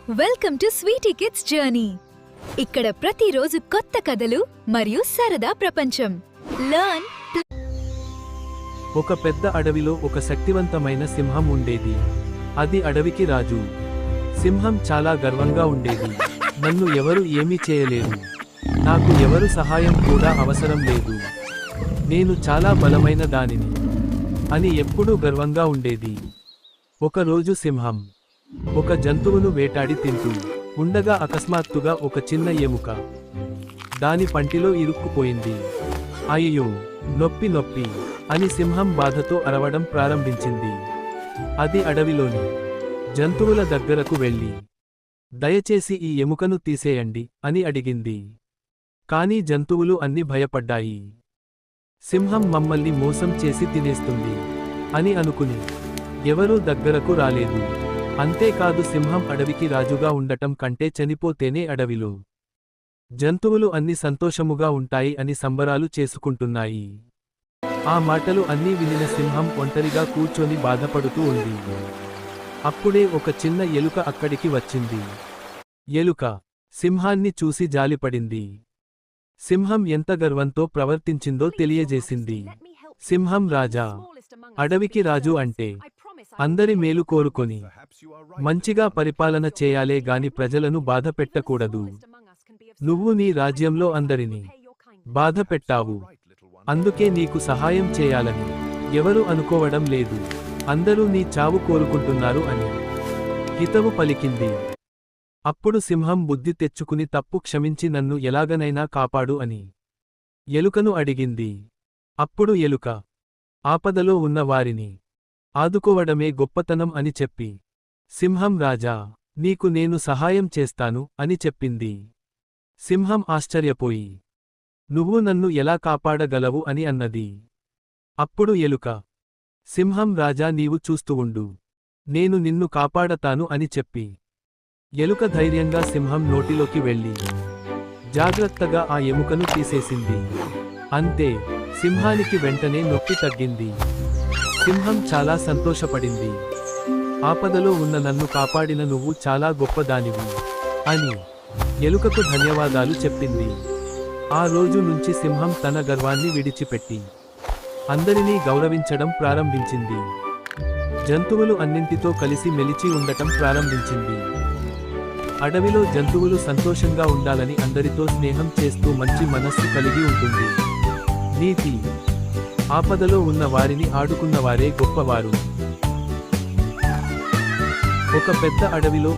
Welcome to sweety kids journey. ఇక్కడ ప్రతిరోజు కొత్త కథలు మరియు సరదా ప్రపంచం. లర్న్. ఒక పెద్ద అడవిలో ఒక శక్తివంతమైన సింహం ఉండేది. అది అడవికి రాజు. సింహం చాలా గర్వంగా ఉండేది. నన్ను ఎవరు ఏమీ చేయలేరు. నాకు ఎవరు సహాయం కూడా అవసరం లేదు. నేను చాలా బలమైన దానిని అని ఎప్పుడూ గర్వంగా ఉండేది. ఒకరోజు సింహం ఒక జంతువును వేటాడి తింటూ ఉండగా అకస్మాత్తుగా ఒక చిన్న ఎముక దాని పంటిలో ఇరుక్కుపోయింది. అయ్యో, నొప్పి నొప్పి అని సింహం బాధతో అరవడం ప్రారంభించింది. అది అడవిలోని జంతువుల దగ్గరకు వెళ్ళి, దయచేసి ఈ ఎముకను తీసేయండి అని అడిగింది. కానీ జంతువులు అన్ని భయపడ్డాయి. సింహం మమ్మల్ని మోసం చేసి తినేస్తుంది అని అనుకుని ఎవరూ దగ్గరకు రాలేదు. అంతేకాదు, సింహం అడవికి రాజుగా ఉండటం కంటే చనిపోతేనే అడవిలో జంతువులు అన్ని సంతోషముగా ఉంటాయి అని సంబరాలు చేసుకుంటున్నాయి. ఆ మాటలు అన్నీ వినిన సింహం ఒంటరిగా కూర్చొని బాధపడుతూ ఉంది. అప్పుడే ఒక చిన్న ఎలుక అక్కడికి వచ్చింది. ఎలుక సింహాన్ని చూసి జాలిపడింది. సింహం ఎంత గర్వంతో ప్రవర్తించిందో తెలియజేసింది. సింహం రాజా, అడవికి రాజు అంటే అందరి మేలు కోరుకొని మంచిగా పరిపాలన చేయాలే గాని ప్రజలను బాధ పెట్టకూడదు. నువ్వు నీ రాజ్యంలో అందరినీ బాధ పెట్టావు. అందుకే నీకు సహాయం చేయాలని ఎవరు అనుకోవడం లేదు. అందరూ నీ చావు కోరుకుంటున్నారు అని హితవు పలికింది. అప్పుడు సింహం బుద్ధి తెచ్చుకుని తప్పు క్షమించి నన్ను ఎలాగనైనా కాపాడు అని ఎలుకను అడిగింది. అప్పుడు ఎలుక ఆపదలో ఉన్న వారిని ఆదుకోవడమే గొప్పతనం అని చెప్పి, సింహం రాజా, నీకు నేను సహాయం చేస్తాను అని చెప్పింది. సింహం ఆశ్చర్యపోయి, నువ్వు నన్ను ఎలా కాపాడగలవు అని అన్నది. అప్పుడు ఎలుక, సింహం రాజా, నీవు చూస్తూ ఉండు, నేను నిన్ను కాపాడతాను అని చెప్పి ఎలుక ధైర్యంగా సింహం నోటిలోకి వెళ్ళి జాగ్రత్తగా ఆ ఎముకను తీసేసింది. అంతే, సింహానికి వెంటనే నొప్పి తగ్గింది. సింహం చాలా సంతోషపడింది. ఆపదలో ఉన్న నన్ను కాపాడిన నువ్వు చాలా గొప్పదానివి అని ఎలుకకు ధన్యవాదాలు చెప్పింది. ఆ రోజు నుంచి సింహం తన గర్వాన్ని విడిచిపెట్టి అందరినీ గౌరవించడం ప్రారంభించింది. జంతువులు అన్నింటితో కలిసి మెలిచి ఉండటం ప్రారంభించింది. అడవిలో జంతువులు సంతోషంగా ఉండాలని అందరితో స్నేహం చేస్తూ మంచి మనస్సు కలిగి ఉంటుంది. నీతి: ఆపదలో ఉన్న వారిని ఆడుకున్నవారే గొప్పవారు. ఒక పెద్ద అడవిలో